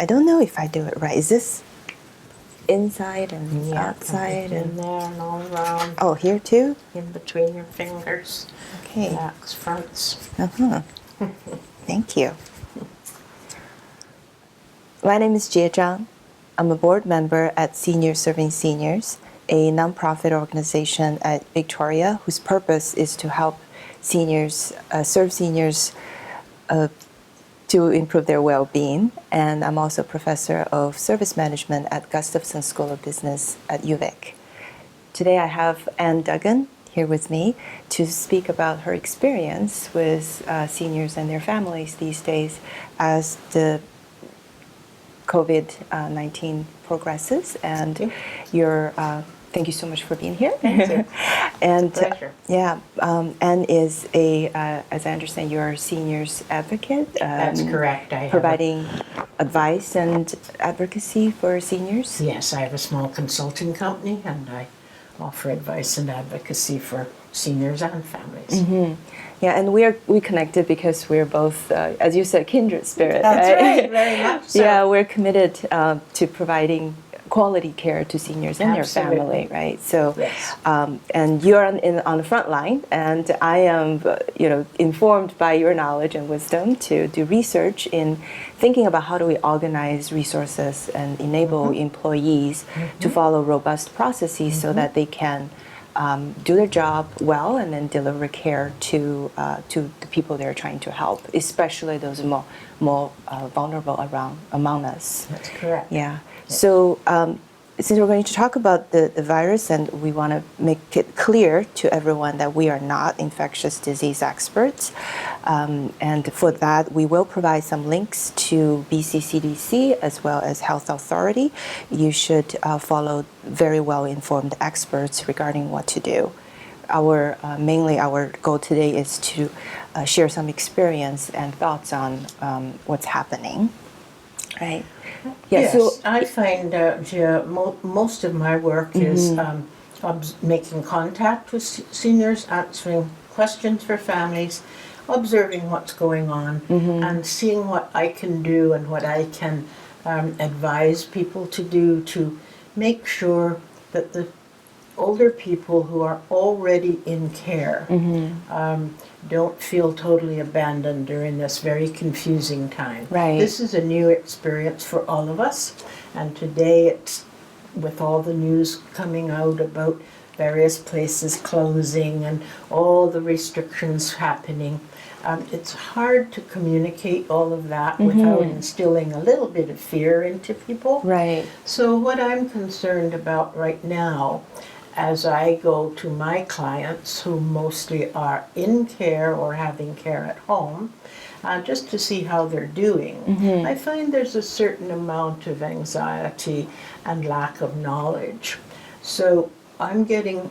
I don't know if I do it right. Is this inside and Yeah, outside in there and all around. Oh, here too? In between your fingers. Okay. Backs, fronts. Uh-huh. Thank you. My name is Jie Zhang. I'm a board member at Seniors Serving Seniors, a nonprofit organization at Victoria whose purpose is to help seniors, serve seniors to improve their well-being. And I'm also a professor of service management at Gustafson School of Business at UVic. Today I have Anne Duggan here with me to speak about her experience with seniors and their families these days as the COVID-19 progresses. And thank you so much for being here. Thank you. And pleasure. Anne is as I understand, you're a seniors advocate. That's correct. Providing advice and advocacy for seniors. Yes, I have a small consulting company, and I offer advice and advocacy for seniors and families. Mm-hmm. Yeah, and we connected because we're both, as you said, kindred spirit. That's right, very much so. Yeah, we're committed to providing quality care to seniors and Absolutely. their family, right? So, yes. And you're on the front line, and I am, informed by your knowledge and wisdom to do research in thinking about how do we organize resources and enable employees to follow robust processes so that they can do their job well and then deliver care to the people they're trying to help, especially those more vulnerable among us. That's correct. Yeah. So since we're going to talk about the virus, and we want to make it clear to everyone that we are not infectious disease experts, and for that we will provide some links to BC CDC as well as Health Authority. You should follow very well-informed experts regarding what to do. Mainly our goal today is to share some experience and thoughts on what's happening, right? Yeah, yes, so I find most of my work is making contact with seniors, answering questions for families, observing what's going on, and seeing what I can do and what I can advise people to do to make sure that the older people who are already in care don't feel totally abandoned during this very confusing time. Right. This is a new experience for all of us, and today it's with all the news coming out about various places closing and all the restrictions happening. It's hard to communicate all of that without instilling a little bit of fear into people. right. So what I'm concerned about right now, as I go to my clients who mostly are in care or having care at home, just to see how they're doing, I find there's a certain amount of anxiety and lack of knowledge. So I'm getting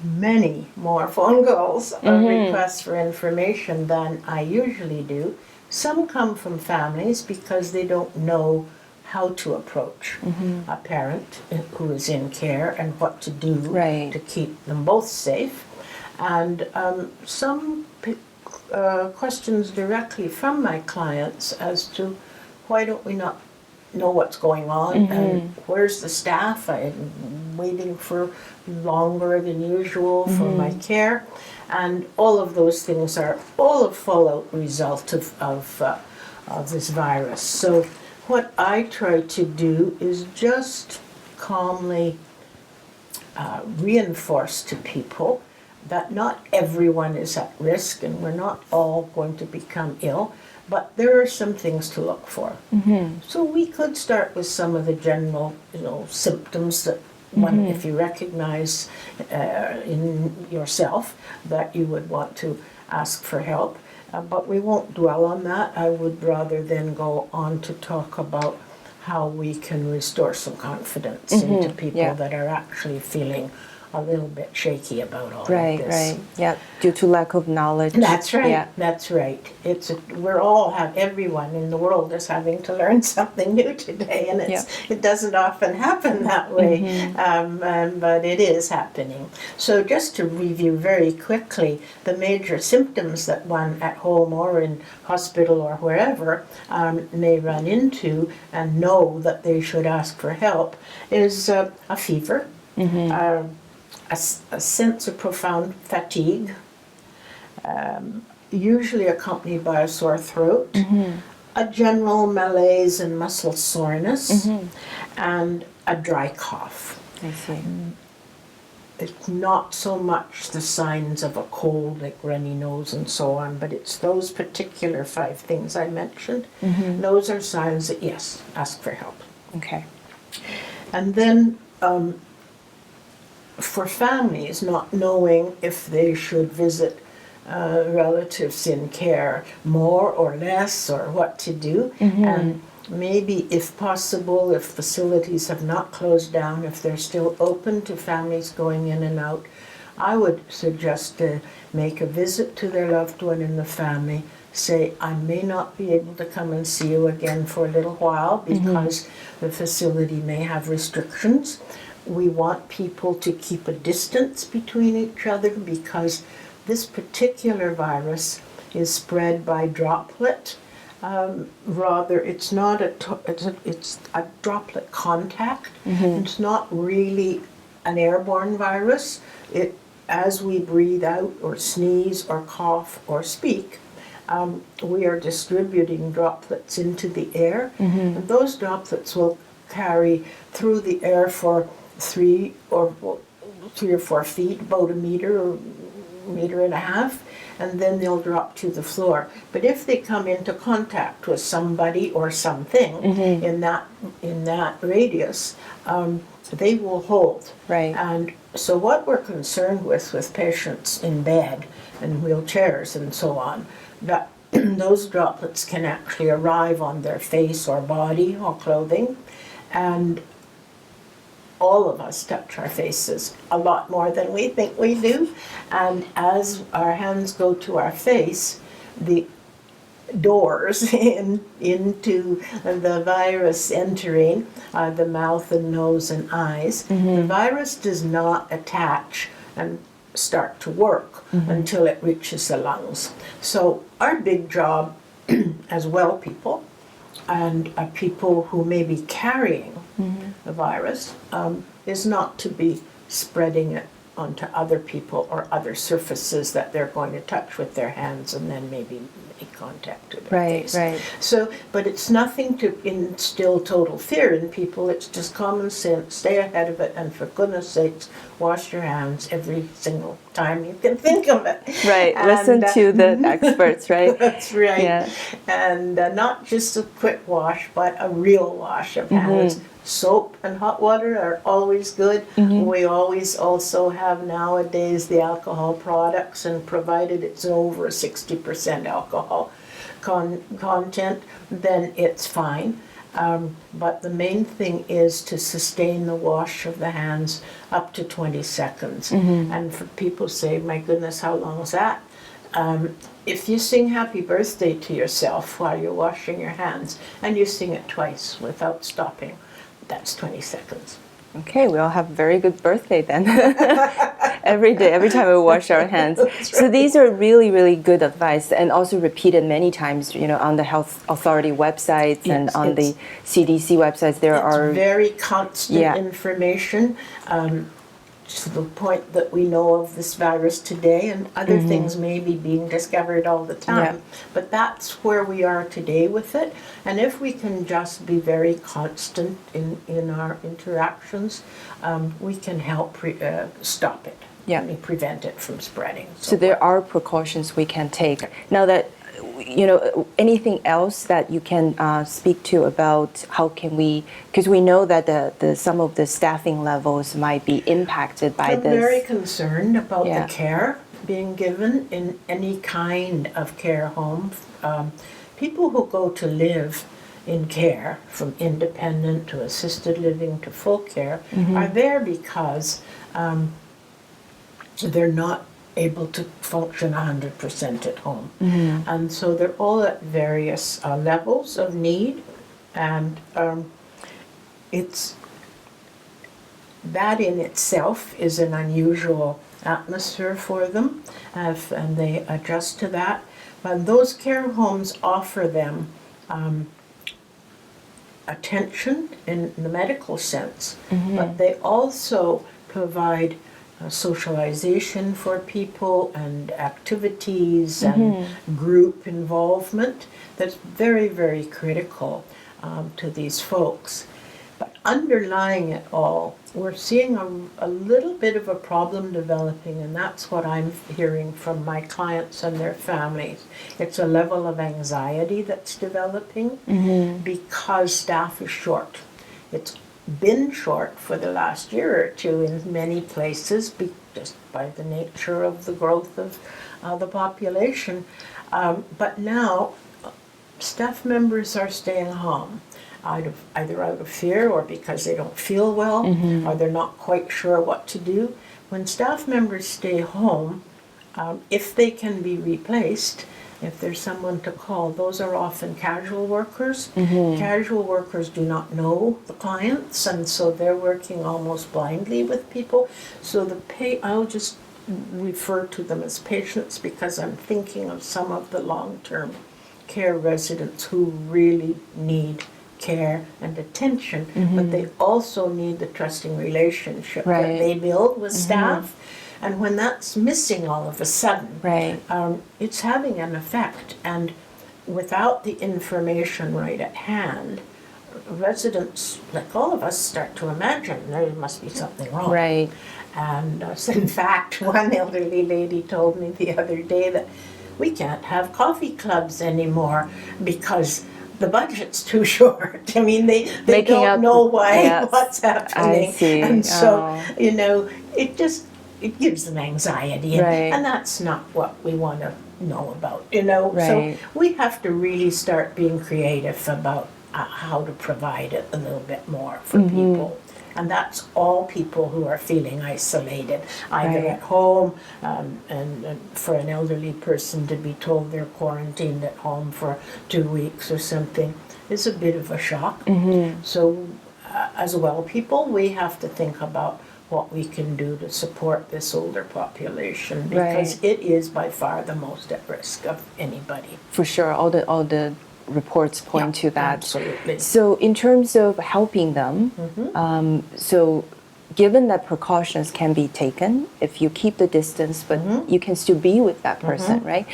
many more phone calls or requests for information than I usually do. Some come from families because they don't know how to approach a parent who is in care and what to do to keep them both safe. And some questions directly from my clients as to why don't we not know what's going on and where's the staff? I'm waiting for longer than usual for my care. And all of those things are all a fallout result of this virus. So what I try to do is just calmly reinforce to people that not everyone is at risk and we're not all going to become ill, but there are some things to look for. So we could start with some of the general, symptoms that one, if you recognize in yourself that you would want to ask for help. But we won't dwell on that. I would rather then go on to talk about how we can restore some confidence into people that are actually feeling a little bit shaky about all Right, of this. right. Yeah, due to lack of knowledge. That's right. Yeah. That's right. Everyone in the world is having to learn something new today, and it doesn't often happen that way, but it is happening. So just to review very quickly, the major symptoms that one at home or in hospital or wherever may run into and know that they should ask for help is a fever, a sense of profound fatigue, usually accompanied by a sore throat, a general malaise and muscle soreness, and a dry cough. I see. It's not so much the signs of a cold, like runny nose and so on, but it's those particular 5 things I mentioned. Those are signs that, yes, ask for help. Okay. And then for families not knowing if they should visit relatives in care more or less or what to do, and maybe if possible, if facilities have not closed down, if they're still open to families going in and out, I would suggest to make a visit to their loved one in the family, say, I may not be able to come and see you again for a little while because the facility may have restrictions. We want people to keep a distance between each other because this particular virus is spread by droplet. It's not it's a droplet contact. It's not really an airborne virus. As we breathe out or sneeze or cough or speak, we are distributing droplets into the air, and those droplets will carry through the air for 3 or 4 feet, about a meter or meter and a half, and then they'll drop to the floor. But if they come into contact with somebody or something in that radius, they will hold. Right. And so what we're concerned with patients in bed and wheelchairs and so on, that those droplets can actually arrive on their face or body or clothing, and all of us touch our faces a lot more than we think we do. And as our hands go to our face, the doors into the virus entering the mouth and nose and eyes, the virus does not attach and start to work until it reaches the lungs. So our big job as well people and people who may be carrying the virus is not to be spreading it onto other people or other surfaces that they're going to touch with their hands and then maybe make contact with their face. Right. So, but it's nothing to instill total fear in people. It's just common sense. Stay ahead of it, and for goodness sakes, wash your hands every single time you can think of it. Right. And, listen to the experts, right? That's right. Yeah. And not just a quick wash, but a real wash of hands. Soap and hot water are always good. We always also have nowadays the alcohol products, and provided it's over 60% alcohol content, then it's fine. But the main thing is to sustain the wash of the hands up to 20 seconds. And for people say, my goodness, how long is that? If you sing happy birthday to yourself while you're washing your hands, and you sing it twice without stopping, that's 20 seconds. Okay, we all have a very good birthday then. Every day, every time we wash our hands. So these are really, really good advice, and also repeated many times, on the health authority websites and on the CDC websites. There are very constant information. To the point that we know of this virus today, and other things may be being discovered all the time. But that's where we are today with it. And if we can just be very constant in our interactions, we can help stop it. And prevent it from spreading. So there are precautions we can take. Now that, anything else that you can speak to about how can we, because we know that some of the staffing levels might be impacted by this. I'm very concerned about the care being given in any kind of care home. People who go to live in care, from independent to assisted living to full care, are there because they're not able to function 100% at home. And so they're all at various levels of need, and it's that in itself is an unusual atmosphere for them, and they adjust to that. But those care homes offer them attention in the medical sense, but they also provide socialization for people and activities and group involvement that's very, very critical to these folks. But underlying it all, we're seeing a little bit of a problem developing, and that's what I'm hearing from my clients and their families. It's a level of anxiety that's developing because staff is short. It's been short for the last year or two in many places, just by the nature of the growth of the population. But now, staff members are staying home, either out of fear or because they don't feel well, or they're not quite sure what to do. When staff members stay home, if they can be replaced, if there's someone to call, those are often casual workers. Casual workers do not know the clients, and so they're working almost blindly with people. So I'll just refer to them as patients because I'm thinking of some of the long-term care residents who really need care and attention, but they also need the trusting relationship that they build with staff. And when that's missing all of a sudden, it's having an effect. And without the information right at hand, residents, like all of us, start to imagine there must be something wrong. And in fact, one elderly lady told me the other day that we can't have coffee clubs anymore because the budget's too short. I mean, they don't know why, what's happening. And so, you know, it gives them anxiety, and that's not what we want to know about, you know. So we have to really start being creative about how to provide it a little bit more for people. And that's all people who are feeling isolated, either at home, and for an elderly person to be told they're quarantined at home for 2 weeks or something is a bit of a shock. So as well people, we have to think about what we can do to support this older population, because it is by far the most at risk of anybody. For sure, all the reports point to that. Absolutely. So in terms of helping them, so given that precautions can be taken, if you keep the distance, but you can still be with that person, right?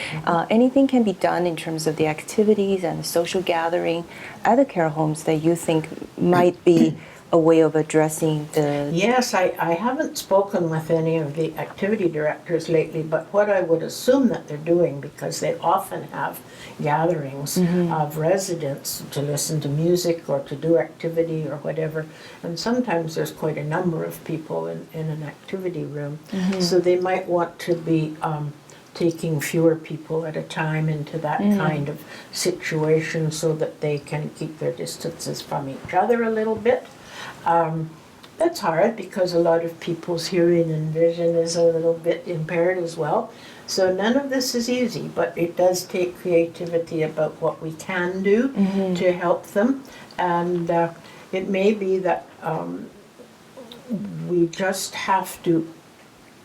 Anything can be done in terms of the activities and the social gathering at the care homes that you think might be a way of addressing the... Yes, I haven't spoken with any of the activity directors lately, but what I would assume that they're doing, because they often have gatherings of residents to listen to music or to do activity or whatever, and sometimes there's quite a number of people in an activity room, so they might want to be taking fewer people at a time into that kind of situation so that they can keep their distances from each other a little bit. That's hard because a lot of people's hearing and vision is a little bit impaired as well. So none of this is easy, but it does take creativity about what we can do to help them. And it may be that we just have to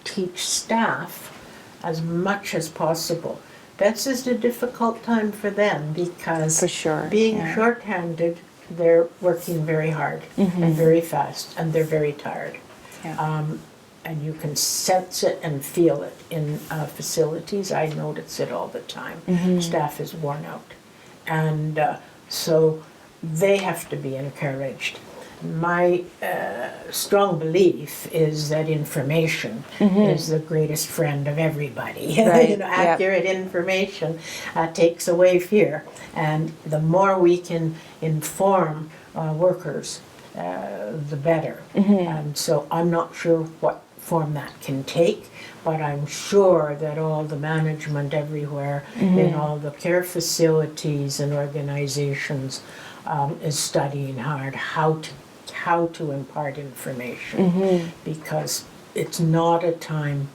teach staff as much as possible. This is a difficult time for them because being short-handed, they're working very hard and very fast, and they're very tired. And you can sense it and feel it in facilities. I notice it all the time. Staff is worn out. And so they have to be encouraged. My strong belief is that information is the greatest friend of everybody. You know, accurate information takes away fear, and the more we can inform workers, the better. And so I'm not sure what form that can take, but I'm sure that all the management everywhere in all the care facilities and organizations is studying hard how to impart information, because it's not a time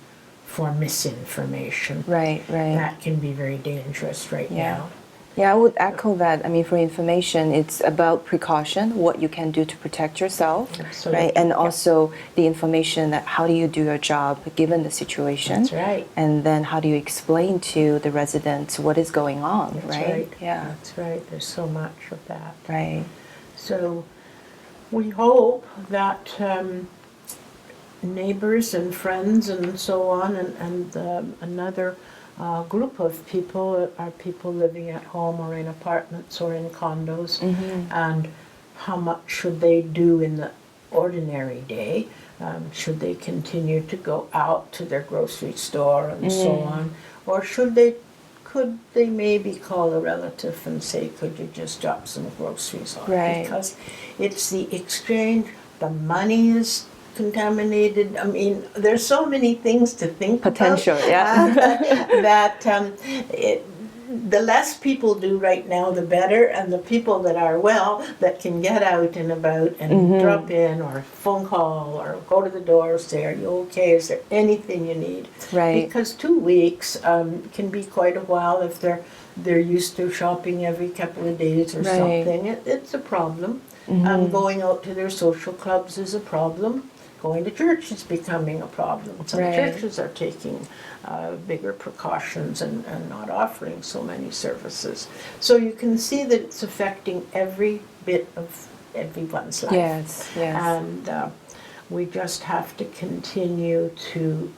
for misinformation. Right, right. That can be very dangerous right now. Yeah, I would echo that. I mean, for information, it's about precaution, what you can do to protect yourself, Absolutely. right? And Yeah. also the information that how do you do your job given the situation. That's right. And then how do you explain to the residents what is going on, That's right? right. Yeah. That's right. There's so much of that. Right. So we hope that neighbors and friends and so on, and another group of people are people living at home or in apartments or in condos, and how much should they do in the ordinary day? Should they continue to go out to their grocery store and so on, or could they maybe call a relative and say, could you just drop some groceries off? Right. Because it's the exchange, the money is contaminated. I mean, there's so many things to think Potential, about. yeah. The less people do right now, the better, and the people that are that can get out and about and drop in or phone call or go to the door, say, are you okay? Is there anything you need? Right. Because 2 weeks can be quite a while if they're used to shopping every couple of days or Right. something. It's a problem. Going out to their social clubs is a problem. Going to church is becoming a problem. Some Right. churches are taking bigger precautions and not offering so many services. So you can see that it's affecting every bit of everyone's life. Yes, yes. And we just have to continue to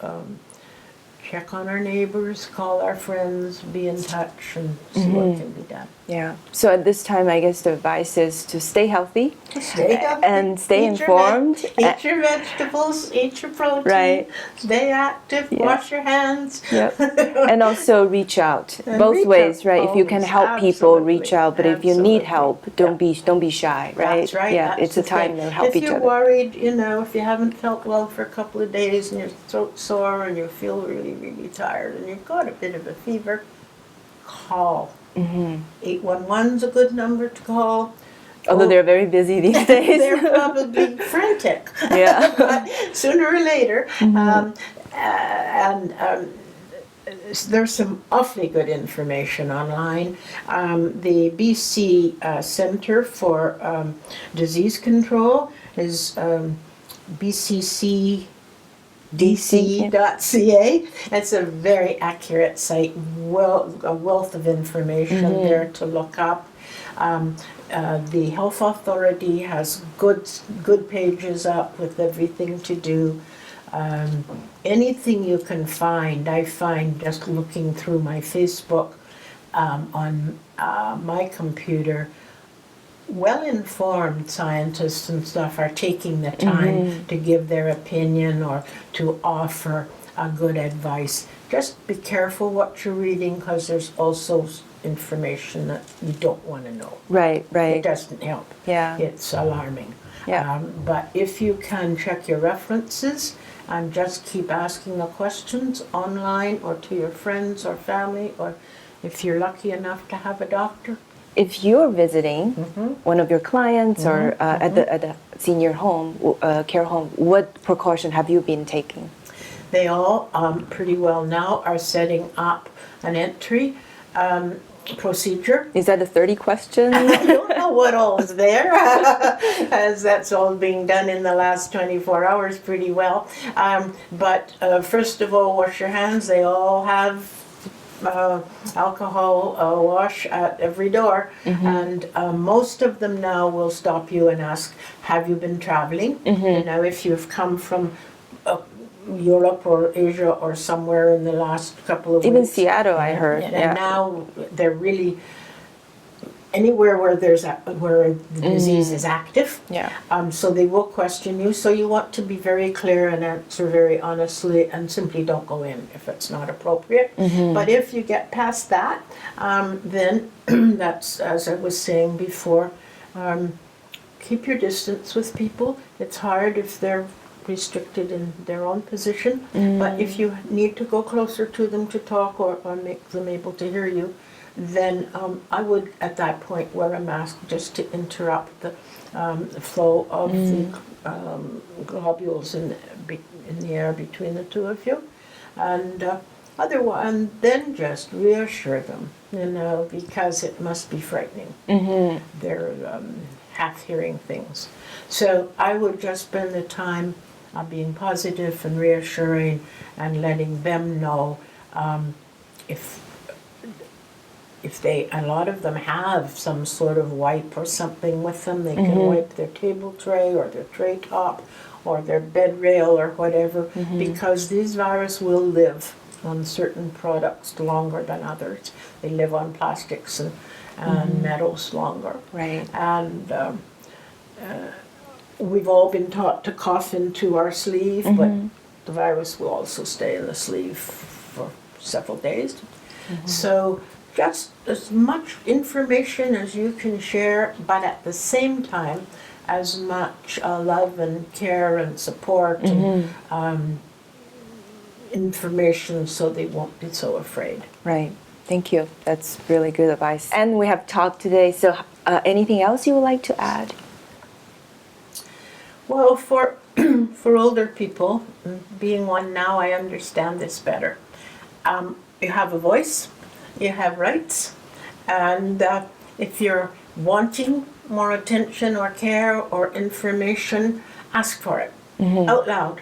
check on our neighbors, call our friends, be in touch, and see what can be done. Yeah. So at this time, I guess the advice is to stay healthy. Stay healthy. And stay Eat your informed. Eat your vegetables, eat your protein. Right. Stay active, Yeah. wash your hands. Yep. And also reach out And both reach ways, out right? If you can always. help people, reach Absolutely. out. But if you need Absolutely. help, don't be shy, right? That's right. Yeah, That's it's a the time thing. to help if each you're other. worried, if you haven't felt well for a couple of days and your throat's sore and you feel really, really tired and you've got a bit of a fever, call. 811's a good number to call. Although they're very busy these days. They're probably frantic. Yeah. But sooner or later. There's some awfully good information online. The BC Centre for Disease Control is bccdc.ca. It's a very accurate site, a wealth of information there to look up. The Health Authority has good pages up with everything to do. Anything you can find, I find just looking through my Facebook on my computer, well-informed scientists and stuff are taking the time to give their opinion or to offer good advice. Just be careful what you're reading because there's also information that you don't want to know. Right, right. It doesn't help. Yeah. It's alarming. Yeah. But if you can check your references and just keep asking the questions online or to your friends or family, or if you're lucky enough to have a doctor. If you're visiting one of your clients or at the senior home, care home, what precaution have you been taking? They all pretty well now are setting up an entry procedure. Is that the 30 questions? I don't know what all is there, as that's all being done in the last 24 hours pretty well. But first of all, wash your hands. They all have alcohol wash at every door, and most of them now will stop you and ask, have you been traveling? Now, if you've come from Europe or Asia or somewhere in the last couple of Even weeks. Seattle, I heard. And now they're really anywhere where where the disease is active. Yeah. So they will question you. So you want to be very clear and answer very honestly, and simply don't go in if it's not appropriate. But if you get past that, then that's, as I was saying before, keep your distance with people. It's hard if they're restricted in their own position, but if you need to go closer to them to talk or make them able to hear you, then I would at that point wear a mask just to interrupt the flow of the globules in the air between the two of you. And otherwise, and then just reassure them, because it must be frightening. They're half hearing things. So I would just spend the time being positive and reassuring and letting them know if a lot of them have some sort of wipe or something with them, they can wipe their table tray or their tray top or their bed rail or whatever, because these viruses will live on certain products longer than others. They live on plastics and metals longer. Right. And we've all been taught to cough into our sleeve, but the virus will also stay in the sleeve for several days. So just as much information as you can share, but at the same time, as much love and care and support and information so they won't be so afraid. Right. Thank you. That's really good advice. And we have talked today. So anything else you would like to add? Well, for older people, being one now, I understand this better. You have a voice, you have rights, and if you're wanting more attention or care or information, ask for it out loud.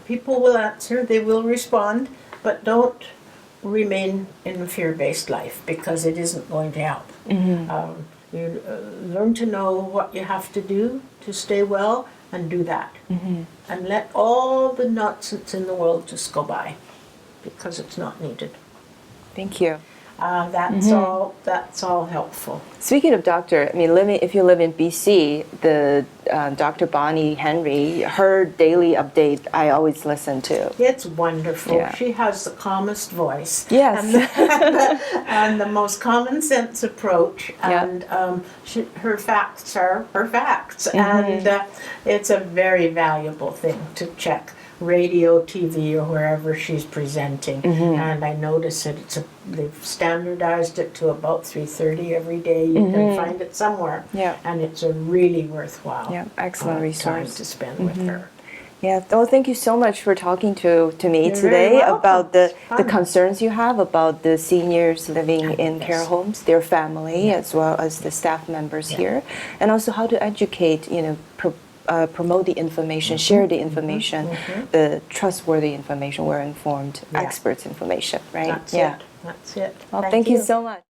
People will answer, they will respond, but don't remain in a fear-based life, because it isn't going to help. You learn to know what you have to do to stay well, and do that. And let all the nonsense in the world just go by, because it's not needed. Thank you. That's all helpful. Speaking of doctor, I mean, if you live in BC, the Dr. Bonnie Henry, her daily update, I always listen to. It's wonderful. Yeah. She has the calmest voice. Yes. And the most common sense approach. And her facts are her facts. And it's a very valuable thing to check. Radio, TV, or wherever she's presenting. And I notice that they've standardized it to about 3:30 every day. You can find it somewhere. Yeah. And it's a really worthwhile excellent resource time to spend with her. Yeah. Well, thank you so much for talking to me You're today very welcome. about the Fun. concerns you have about the seniors living in care homes, their family, as well as the staff members here, and also how to educate, promote the information, share the information, the trustworthy information, informed experts information, right? That's it. Well, thank you so much.